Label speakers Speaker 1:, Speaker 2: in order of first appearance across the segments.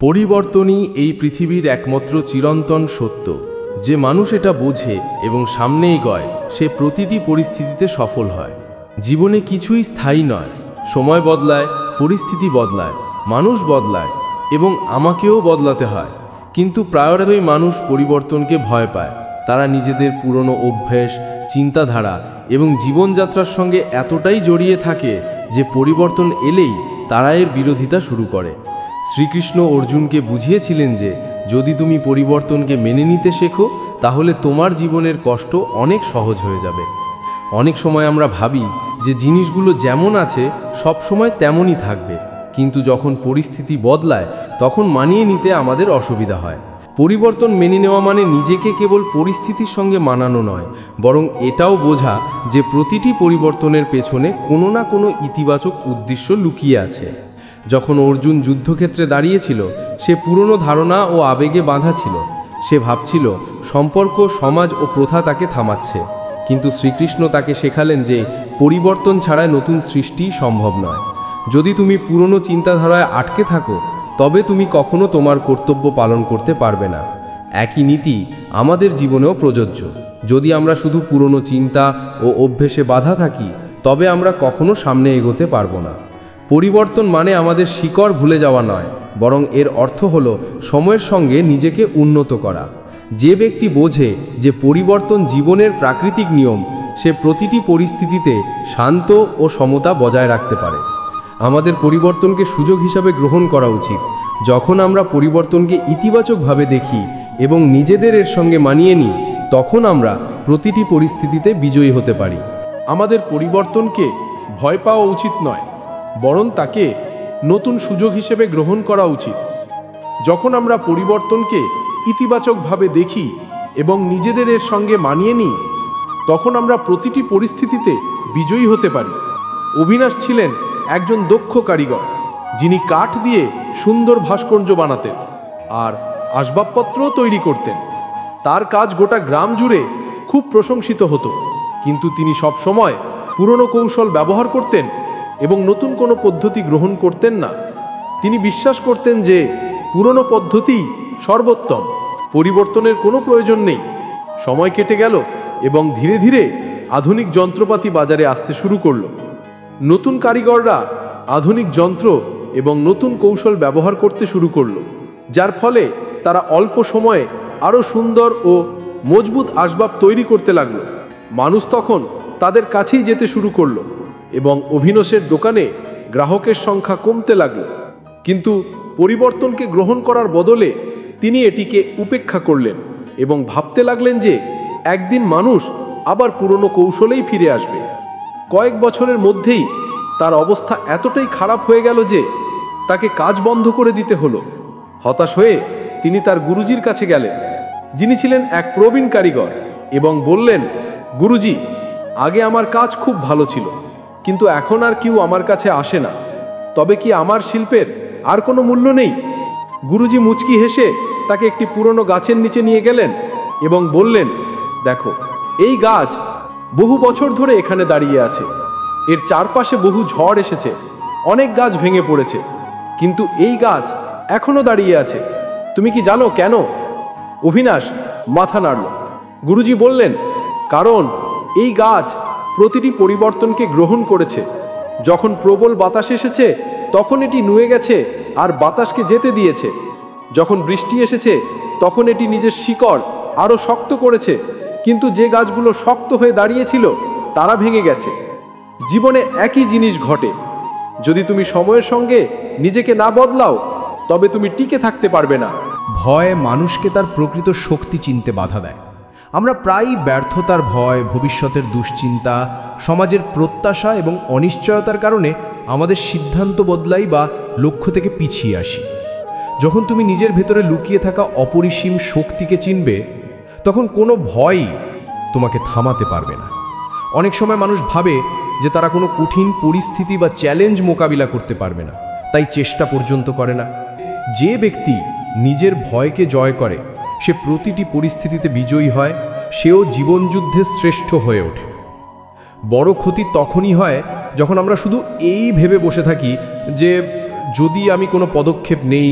Speaker 1: পরিবর্তনই এই পৃথিবীর একমাত্র চিরন্তন সত্য। যে মানুষ এটা বোঝে এবং সামনে এগোয় সে প্রতিটি পরিস্থিতিতে সফল হয়। জীবনে কিছুই স্থায়ী নয়। সময় বদলায়, পরিস্থিতি বদলায়, মানুষ বদলায় এবং আমাকেও বদলাতে হয়। কিন্তু প্রায়ই মানুষ পরিবর্তনকে ভয় পায়। তারা নিজেদের পুরনো অভ্যেস, চিন্তাধারা এবং জীবনযাত্রার সঙ্গে এতটাই জড়িয়ে থাকে যে পরিবর্তন এলেই তারা এর বিরোধিতা শুরু করে। শ্রীকৃষ্ণ অর্জুনকে বুঝিয়েছিলেন যে যদি তুমি পরিবর্তনকে মেনে নিতে শেখো তাহলে তোমার জীবনের কষ্ট অনেক সহজ হয়ে যাবে। অনেক সময় আমরা ভাবি যে জিনিসগুলো যেমন আছে সব সময় তেমনই থাকবে, কিন্তু যখন পরিস্থিতি বদলায় তখন মানিয়ে নিতে আমাদের অসুবিধা হয়। পরিবর্তন মেনে নেওয়া মানে নিজেকে কেবল পরিস্থিতির সঙ্গে মানানো নয়, বরং এটাও বোঝা যে প্রতিটি পরিবর্তনের পেছনে কোনো না কোনো ইতিবাচক উদ্দেশ্য লুকিয়ে আছে। যখন অর্জুন যুদ্ধক্ষেত্রে দাঁড়িয়েছিল সে পুরনো ধারণা ও আবেগে বাঁধা ছিল। সে ভাবছিল সম্পর্ক, সমাজ ও প্রথা তাকে থামাচ্ছে, কিন্তু শ্রীকৃষ্ণ তাকে শেখালেন যে পরিবর্তন ছাড়া নতুন সৃষ্টি সম্ভব নয়। যদি তুমি পুরনো চিন্তাধারায় আটকে থাকো তবে তুমি কখনো তোমার কর্তব্য পালন করতে পারবে না। একই নীতি আমাদের জীবনেও প্রযোজ্য। যদি আমরা শুধু পুরনো চিন্তা ও অভ্যেসে বাধা থাকি তবে আমরা কখনো সামনে এগোতে পারবো না। পরিবর্তন মানে আমাদের শিকড় ভুলে যাওয়া নয়, বরং এর অর্থ হলো সময়ের সঙ্গে নিজেকে উন্নত করা। যে ব্যক্তি বোঝে যে পরিবর্তন জীবনের প্রাকৃতিক নিয়ম, সে প্রতিটি পরিস্থিতিতে শান্ত ও সমতা বজায় রাখতে পারে। আমাদের পরিবর্তনকে সুযোগ হিসাবে গ্রহণ করা উচিত। যখন আমরা পরিবর্তনকে ইতিবাচকভাবে দেখি এবং নিজেদের এর সঙ্গে মানিয়ে নিই, তখন আমরা প্রতিটি পরিস্থিতিতে বিজয়ী হতে পারি।
Speaker 2: আমাদের পরিবর্তনকে ভয় পাওয়া উচিত নয়, বরং তাকে নতুন সুযোগ হিসেবে গ্রহণ করা উচিত। যখন আমরা পরিবর্তনকে ইতিবাচকভাবে দেখি এবং নিজেদের এর সঙ্গে মানিয়ে নিই, তখন আমরা প্রতিটি পরিস্থিতিতে বিজয়ী হতে পারি। অবিনাশ ছিলেন একজন দক্ষ কারিগর, যিনি কাঠ দিয়ে সুন্দর ভাস্কর্য বানাতেন আর আসবাবপত্রও তৈরি করতেন। তার কাজ গোটা গ্রাম জুড়ে খুব প্রশংসিত হতো, কিন্তু তিনি সব সময় পুরনো কৌশল ব্যবহার করতেন এবং নতুন কোনো পদ্ধতি গ্রহণ করতেন না। তিনি বিশ্বাস করতেন যে পুরনো পদ্ধতি সর্বোত্তম, পরিবর্তনের কোনো প্রয়োজন নেই। সময় কেটে গেল এবং ধীরে ধীরে আধুনিক যন্ত্রপাতি বাজারে আসতে শুরু করল। নতুন কারিগররা আধুনিক যন্ত্র এবং নতুন কৌশল ব্যবহার করতে শুরু করল, যার ফলে তারা অল্প সময়ে আরও সুন্দর ও মজবুত আসবাব তৈরি করতে লাগলো। মানুষ তখন তাদের কাছেই যেতে শুরু করলো এবং অভিনবের দোকানে গ্রাহকের সংখ্যা কমতে লাগলো। কিন্তু পরিবর্তনকে গ্রহণ করার বদলে তিনি এটিকে উপেক্ষা করলেন এবং ভাবতে লাগলেন যে একদিন মানুষ আবার পুরনো কৌশলেই ফিরে আসবে। কয়েক বছরের মধ্যেই তার অবস্থা এতটাই খারাপ হয়ে গেল যে তাকে কাজ বন্ধ করে দিতে হলো। হতাশ হয়ে তিনি তার গুরুজির কাছে গেলেন, যিনি ছিলেন এক প্রবীণ কারিগর, এবং বললেন, গুরুজি, আগে আমার কাজ খুব ভালো ছিল, কিন্তু এখন আর কেউ আমার কাছে আসে না। তবে কি আমার শিল্পের আর কোনো মূল্য নেই? গুরুজি মুচকি হেসে তাকে একটি পুরনো গাছের নিচে নিয়ে গেলেন এবং বললেন, দেখো, এই গাছ বহু বছর ধরে এখানে দাঁড়িয়ে আছে। এর চারপাশে বহু ঝড় এসেছে, অনেক গাছ ভেঙে পড়েছে, কিন্তু এই গাছ এখনো দাঁড়িয়ে আছে। তুমি কি জানো কেন? অবিনাশ মাথা নাড়ল। গুরুজি বললেন, কারণ এই গাছ প্রতিটি পরিবর্তনকে গ্রহণ করেছে। যখন প্রবল বাতাস এসেছে তখন এটি নুয়ে গেছে আর বাতাসকে যেতে দিয়েছে। যখন বৃষ্টি এসেছে তখন এটি নিজের শিকড় আরও শক্ত করেছে, কিন্তু যে গাছগুলো শক্ত হয়ে দাঁড়িয়েছিল তারা ভেঙে গেছে। জীবনে একই জিনিস ঘটে। যদি তুমি সময়ের সঙ্গে নিজেকে না বদলাও তবে তুমি টিকে থাকতে পারবে না।
Speaker 3: ভয় মানুষকে তার প্রকৃত শক্তি চিনতে বাধা দেয়। আমরা প্রায়ই ব্যর্থতার ভয়, ভবিষ্যতের দুশ্চিন্তা, সমাজের প্রত্যাশা এবং অনিশ্চয়তার কারণে আমাদের সিদ্ধান্ত বদলাই বা লক্ষ্য থেকে পিছিয়ে আসি। যখন তুমি নিজের ভেতরে লুকিয়ে থাকা অপরিসীম শক্তিকে চিনবে, তখন কোনো ভয়ই তোমাকে থামাতে পারবে না। অনেক সময় মানুষ ভাবে যে তারা কোনো কঠিন পরিস্থিতি বা চ্যালেঞ্জ মোকাবিলা করতে পারবে না, তাই চেষ্টা পর্যন্ত করে না। যে ব্যক্তি নিজের ভয়কে জয় করে সে প্রতিটি পরিস্থিতিতে বিজয়ী হয়, সেও জীবনযুদ্ধে শ্রেষ্ঠ হয়ে ওঠে। বড় ক্ষতি তখনই হয় যখন আমরা শুধু এই ভেবে বসে থাকি যে যদি আমি কোনো পদক্ষেপ নেই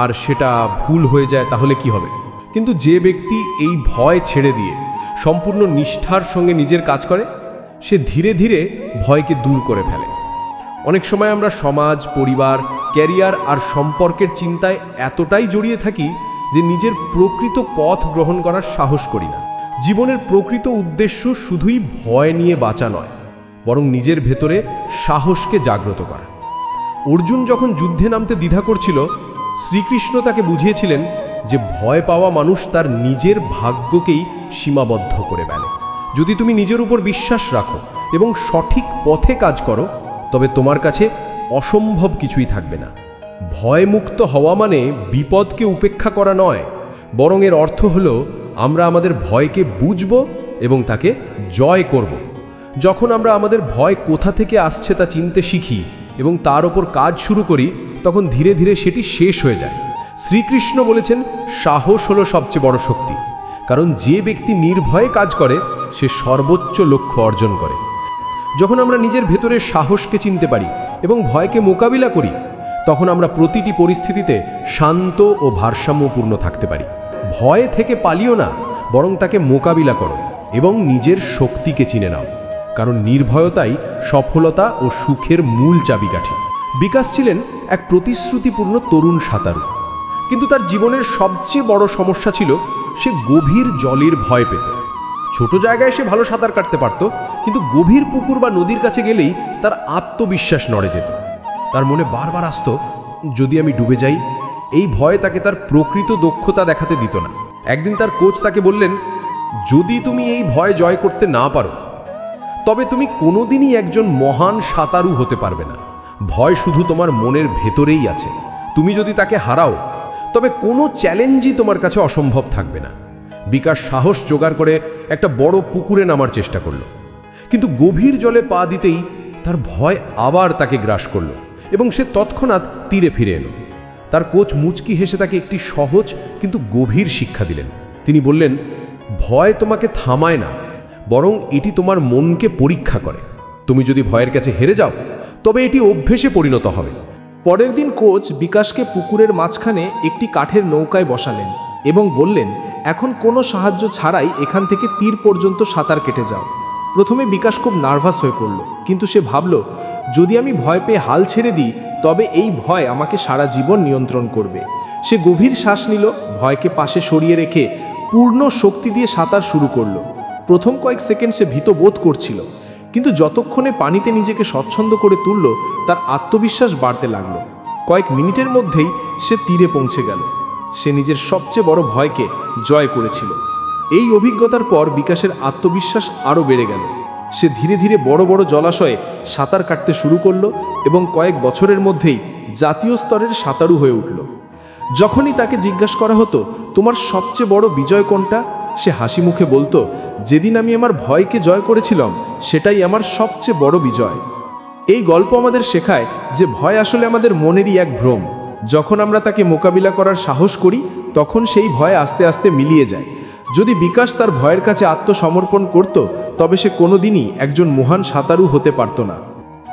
Speaker 3: আর সেটা ভুল হয়ে যায় তাহলে কি হবে? কিন্তু যে ব্যক্তি এই ভয় ছেড়ে দিয়ে সম্পূর্ণ নিষ্ঠার সঙ্গে নিজের কাজ করে, সে ধীরে ধীরে ভয়কে দূর করে ফেলে। অনেক সময় আমরা সমাজ, পরিবার, ক্যারিয়ার আর সম্পর্কের চিন্তায় এতটাই জড়িয়ে থাকি যে নিজের প্রকৃত পথ গ্রহণ করার সাহস করি না। জীবনের প্রকৃত উদ্দেশ্য শুধুই ভয় নিয়ে বাঁচা নয়, বরং নিজের ভেতরে সাহসকে জাগ্রত করা। অর্জুন যখন যুদ্ধে নামতে দ্বিধা করছিল, শ্রীকৃষ্ণ তাকে বুঝিয়েছিলেন যে ভয় পাওয়া মানুষ তার নিজের ভাগ্যকেই সীমাবদ্ধ করে ফেলে। যদি তুমি নিজের উপর বিশ্বাস রাখো এবং সঠিক পথে কাজ করো, তবে তোমার কাছে অসম্ভব কিছুই থাকবে না। ভয়মুক্ত হওয়া মানে বিপদকে উপেক্ষা করা নয়, বরং এর অর্থ হলো আমরা আমাদের ভয়কে বুঝব এবং তাকে জয় করব। যখন আমরা আমাদের ভয় কোথা থেকে আসছে তা চিনতে শিখি এবং তার ওপর কাজ শুরু করি, তখন ধীরে ধীরে সেটি শেষ হয়ে যায়। শ্রীকৃষ্ণ বলেছেন, সাহস হলো সবচেয়ে বড় শক্তি, কারণ যে ব্যক্তি নির্ভয়ে কাজ করে সে সর্বোচ্চ লক্ষ্য অর্জন করে। যখন আমরা নিজের ভেতরের সাহসকে চিনতে পারি এবং ভয়কে মোকাবিলা করি, তখন আমরা প্রতিটি পরিস্থিতিতে শান্ত ও ভারসাম্যপূর্ণ থাকতে পারি। ভয় থেকে পালিও না, বরং তাকে মোকাবিলা করো এবং নিজের শক্তিকে চিনে নাও, কারণ নির্ভয়তাই সফলতা ও সুখের মূল চাবিকাঠি। বিকাশ ছিলেন এক প্রতিশ্রুতিপূর্ণ তরুণ সাঁতারু, কিন্তু তার জীবনের সবচেয়ে বড় সমস্যা ছিল সে গভীর জলের ভয় পেত। ছোট জায়গায় সে ভালো সাঁতার কাটতে পারত, কিন্তু গভীর পুকুর বা নদীর কাছে গেলেই তার আত্মবিশ্বাস নড়ে যেত। তার মনে বারবার আসতো, যদি আমি ডুবে যাই। এই ভয় তাকে তার প্রকৃত দক্ষতা দেখাতে দিত না। একদিন তার কোচ তাকে বললেন, যদি তুমি এই ভয় জয় করতে না পারো, তবে তুমি কোনোদিনই একজন মহান সাঁতারু হতে পারবে না। ভয় শুধু তোমার মনের ভেতরেই আছে। তুমি যদি তাকে হারাও, তবে কোনো চ্যালেঞ্জই তোমার কাছে অসম্ভব থাকবে না। বিকাশ সাহস জোগাড় করে একটা বড় পুকুরে নামার চেষ্টা করলো, কিন্তু গভীর জলে পা দিতেই তার ভয় আবার তাকে গ্রাস করলো এবং সে তৎক্ষণাৎ তীরে ফিরে এলো। তার কোচ মুচকি হেসে তাকে একটি সহজ কিন্তু গভীর শিক্ষা দিলেন। তিনি বললেন, ভয় তোমাকে থামায় না, বরং এটি তোমার মনকে পরীক্ষা করে। তুমি যদি ভয়ের কাছে হেরে যাও, তবে এটি অভ্যেসে পরিণত হবে।
Speaker 2: পরের দিন কোচ বিকাশকে পুকুরের মাঝখানে একটি কাঠের নৌকায় বসালেন এবং বললেন, এখন কোনো সাহায্য ছাড়াই এখান থেকে তীর পর্যন্ত সাঁতার কেটে যাও। প্রথমে বিকাশ খুব নার্ভাস হয়ে পড়ল, কিন্তু সে ভাবল, যদি আমি ভয় পেয়ে হাল ছেড়ে দিই, তবে এই ভয় আমাকে সারা জীবন নিয়ন্ত্রণ করবে। সে গভীর শ্বাস নিল, ভয়কে পাশে সরিয়ে রেখে পূর্ণ শক্তি দিয়ে সাঁতার শুরু করল। প্রথম কয়েক সেকেন্ড সে ভীত বোধ করছিল, কিন্তু যতক্ষণে পানিতে নিজেকে স্বচ্ছন্দ করে তুলল, তার আত্মবিশ্বাস বাড়তে লাগলো। কয়েক মিনিটের মধ্যেই সে তীরে পৌঁছে গেল। সে নিজের সবচেয়ে বড় ভয়কে জয় করেছিল। এই অভিজ্ঞতার পর বিকাশের আত্মবিশ্বাস আরও বেড়ে গেল। সে ধীরে ধীরে বড় বড় জলাশয়ে সাঁতার কাটতে শুরু করলো এবং কয়েক বছরের মধ্যেই জাতীয় স্তরের সাঁতারু হয়ে উঠল। যখনই তাকে জিজ্ঞাসা করা হতো, তোমার সবচেয়ে বড় বিজয় কোনটা, সে হাসি মুখে বলতো, যেদিন আমি আমার ভয়কে জয় করেছিলাম, সেটাই আমার সবচেয়ে বড় বিজয়। এই গল্প আমাদের শেখায় যে ভয় আসলে আমাদের মনেরই এক ভ্রম। যখন আমরা তাকে মোকাবিলা করার সাহস করি, তখন সেই ভয় আস্তে আস্তে মিলিয়ে যায়। যদি বিকাশ তার ভয়ের কাছে আত্মসমর্পণ করত, তবে সে কোনোদিনই একজন মহান সাঁতারু হতে পারত না।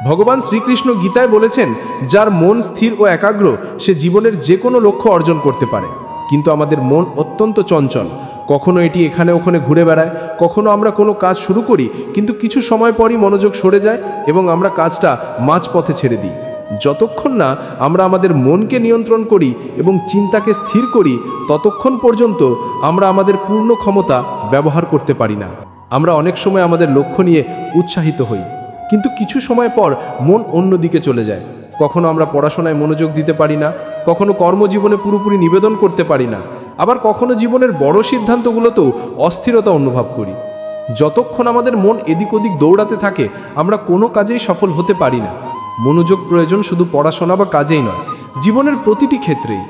Speaker 2: ভগবান শ্রীকৃষ্ণ গীতায় বলেছেন, যার মন স্থির ও একাগ্র, সে জীবনের যে কোনো লক্ষ্য অর্জন করতে পারে। কিন্তু আমাদের মন অত্যন্ত চঞ্চল। কখনো এটি এখানে ওখানে ঘুরে বেড়ায়, কখনো আমরা কোনো কাজ শুরু করি, কিন্তু কিছু সময় পরই মনোযোগ সরে যায় এবং আমরা কাজটা মাঝপথে ছেড়ে দিই। যতক্ষণ না আমরা আমাদের মনকে নিয়ন্ত্রণ করি এবং চিন্তাকে স্থির করি, ততক্ষণ পর্যন্ত আমরা আমাদের পূর্ণ ক্ষমতা ব্যবহার করতে পারি না। আমরা অনেক সময় আমাদের লক্ষ্য নিয়ে উৎসাহিত হই, কিন্তু কিছু সময় পর মন অন্যদিকে চলে যায়। কখনো আমরা পড়াশোনায় মনোযোগ দিতে পারি না, কখনো কর্মজীবনে পুরোপুরি নিবেদন করতে পারি না, আবার কখনো জীবনের বড় সিদ্ধান্তগুলোতেও অস্থিরতা অনুভব করি। যতক্ষণ আমাদের মন এদিক ওদিক দৌড়াতে থাকে, আমরা কোনো কাজেই সফল হতে পারি না। মনোযোগ প্রয়োজন শুধু পড়াশোনা বা কাজেই নয়, জীবনের প্রতিটি ক্ষেত্রেই।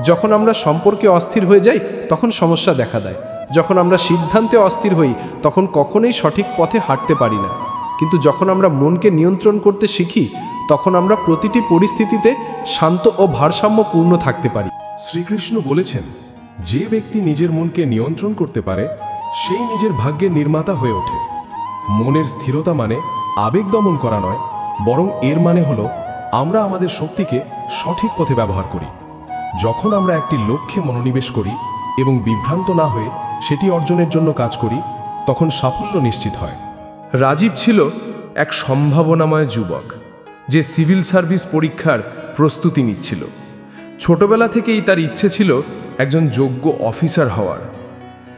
Speaker 2: যখন আমরা সম্পর্কে অস্থির হয়ে যাই, তখন সমস্যা দেখা দেয়। যখন আমরা সিদ্ধান্তে অস্থির হই, তখন কখনোই সঠিক পথে হাঁটতে পারি না। কিন্তু যখন আমরা মনকে নিয়ন্ত্রণ করতে শিখি, তখন আমরা প্রতিটি পরিস্থিতিতে শান্ত ও ভারসাম্যপূর্ণ থাকতে পারি।
Speaker 4: শ্রীকৃষ্ণ বলেছেন, যে ব্যক্তি নিজের মনকে নিয়ন্ত্রণ করতে পারে, সেই নিজের ভাগ্যের নির্মাতা হয়ে ওঠে। মনের স্থিরতা মানে আবেগ দমন করা নয়, বরং এর মানে হলো আমরা আমাদের শক্তিকে সঠিক পথে ব্যবহার করি। যখন আমরা একটি লক্ষ্যে মনোনিবেশ করি এবং বিভ্রান্ত না হয়ে সেটি অর্জনের জন্য কাজ করি, তখন সাফল্য নিশ্চিত হয়।
Speaker 2: রাজীব ছিল এক সম্ভাবনাময় যুবক, যে সিভিল সার্ভিস পরীক্ষার প্রস্তুতি নিচ্ছিল। ছোটবেলা থেকেই তার ইচ্ছে ছিল একজন যোগ্য অফিসার হওয়ার,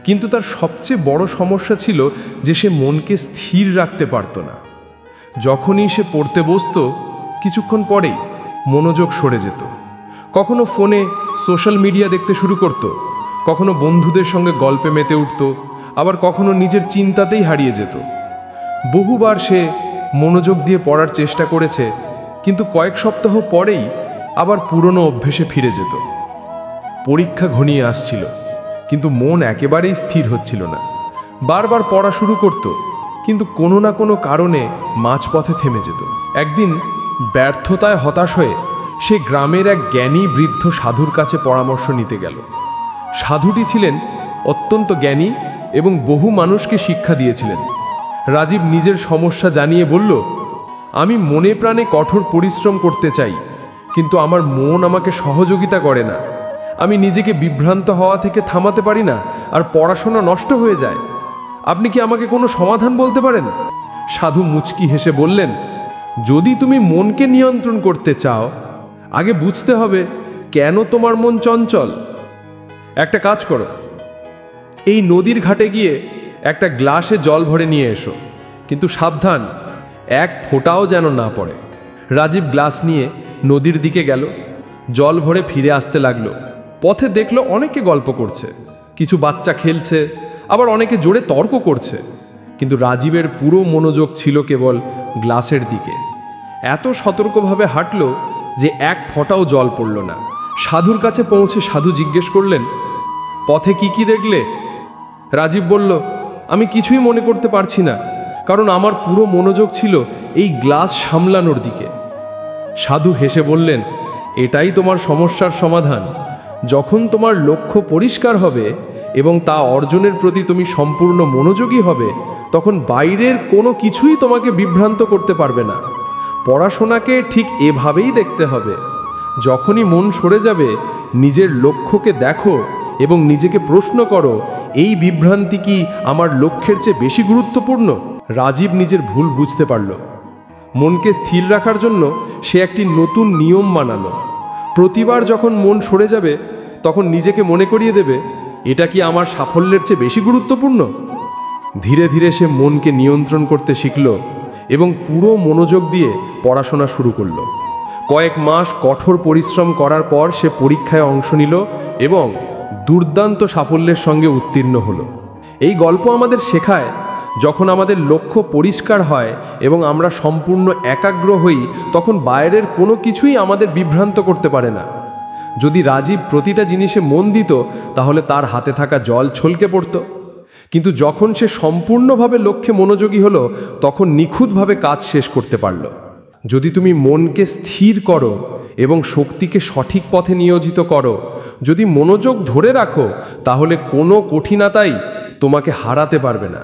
Speaker 2: কিন্তু তার সবচেয়ে বড় সমস্যা ছিল যে সে মনকে স্থির রাখতে পারত না। যখনই সে পড়তে বসতো, কিছুক্ষণ পরেই মনোযোগ সরে যেত। কখনো ফোনে সোশ্যাল মিডিয়া দেখতে শুরু করত, কখনো বন্ধুদের সঙ্গে গল্পে মেতে উঠত, আবার কখনো নিজের চিন্তাতেই হারিয়ে যেত। বহুবার সে মনোযোগ দিয়ে পড়ার চেষ্টা করেছে, কিন্তু কয়েক সপ্তাহ পরেই আবার পুরনো অভ্যেসে ফিরে যেত। পরীক্ষা ঘনিয়ে আসছিল, কিন্তু মন একেবারেই স্থির হচ্ছিল না। বারবার পড়া শুরু করত, কিন্তু কোনো না কোনো কারণে মাঝপথে থেমে যেত। একদিন ব্যর্থতায় হতাশ হয়ে সে গ্রামের এক জ্ঞানী বৃদ্ধ সাধুর কাছে পরামর্শ নিতে গেল। সাধুটি ছিলেন অত্যন্ত জ্ঞানী এবং বহু মানুষকে শিক্ষা দিয়েছিলেন। রাজীব নিজের সমস্যা জানিয়ে বলল, আমি মনে প্রাণে কঠোর পরিশ্রম করতে চাই, কিন্তু আমার মন আমাকে সহযোগিতা করে না। আমি নিজেকে বিভ্রান্ত হওয়া থেকে থামাতে পারি না, আর পড়াশোনা নষ্ট হয়ে যায়। আপনি কি আমাকে কোনো সমাধান বলতে পারেন? সাধু মুচকি হেসে বললেন, যদি তুমি মনকে নিয়ন্ত্রণ করতে চাও, আগে বুঝতে হবে কেন তোমার মন চঞ্চল। একটা কাজ করো, এই নদীর ঘাটে গিয়ে একটা গ্লাসে জল ভরে নিয়ে এসো, কিন্তু সাবধান, এক ফোঁটাও যেন না পড়ে। রাজীব গ্লাস নিয়ে নদীর দিকে গেল। জল ভরে ফিরে আসতে লাগলো। পথে দেখলো অনেকে গল্প করছে, কিছু বাচ্চা খেলছে, আবার অনেকে জোরে তর্ক করছে, কিন্তু রাজীবের পুরো মনোযোগ ছিল কেবল গ্লাসের দিকে। এত সতর্কভাবে হাঁটলো যে এক ফোঁটাও জল পড়ল না। সাধুর কাছে পৌঁছে সাধু জিজ্ঞেস করলেন, পথে কি কি দেখলে? রাজীব বলল, আমি কিছুই মনে করতে পারছি না, কারণ আমার পুরো মনোযোগ ছিল এই গ্লাস সামলানোর দিকে। সাধু হেসে বললেন, এটাই তোমার সমস্যার সমাধান। যখন তোমার লক্ষ্য পরিষ্কার হবে এবং তা অর্জনের প্রতি তুমি সম্পূর্ণ মনোযোগী হবে, তখন বাইরের কোনো কিছুই তোমাকে বিভ্রান্ত করতে পারবে না। পড়াশোনাকে ঠিক এভাবেই দেখতে হবে। যখনই মন সরে যাবে, নিজের লক্ষ্যকে দেখো এবং নিজেকে প্রশ্ন করো, এই বিভ্রান্তি কি আমার লক্ষ্যের চেয়ে বেশি গুরুত্বপূর্ণ? রাজীব নিজের ভুল বুঝতে পারল। মনকে স্থির রাখার জন্য সে একটি নতুন নিয়ম বানালো। প্রতিবার যখন মন সরে যাবে, তখন নিজেকে মনে করিয়ে দেবে, এটা কি আমার সাফল্যের চেয়ে বেশি গুরুত্বপূর্ণ? ধীরে ধীরে সে মনকে নিয়ন্ত্রণ করতে শিখল এবং পুরো মনোযোগ দিয়ে পড়াশোনা শুরু করল। কয়েক মাস কঠোর পরিশ্রম করার পর সে পরীক্ষায় অংশ নিল এবং দুর্দান্ত সাফল্যের সঙ্গে উত্তীর্ণ হলো। এই গল্প আমাদের শেখায়, যখন আমাদের লক্ষ্য পরিষ্কার হয় এবং আমরা সম্পূর্ণ একাগ্র হই, তখন বাইরের কোনো কিছুই আমাদের বিভ্রান্ত করতে পারে না। যদি রাজীব প্রতিটা জিনিসে মন দিত, তাহলে তার হাতে থাকা জল ছলকে পড়ত। কিন্তু যখন সে সম্পূর্ণভাবে লক্ষ্যে মনোযোগী হলো, তখন নিখুঁতভাবে কাজ শেষ করতে পারল। যদি তুমি মনকে স্থির করো এবং শক্তিকে সঠিক পথে নিয়োজিত করো, যদি মনোযোগ ধরে রাখো, তাহলে কোনো কঠিনতাই তোমাকে হারাতে পারবে না।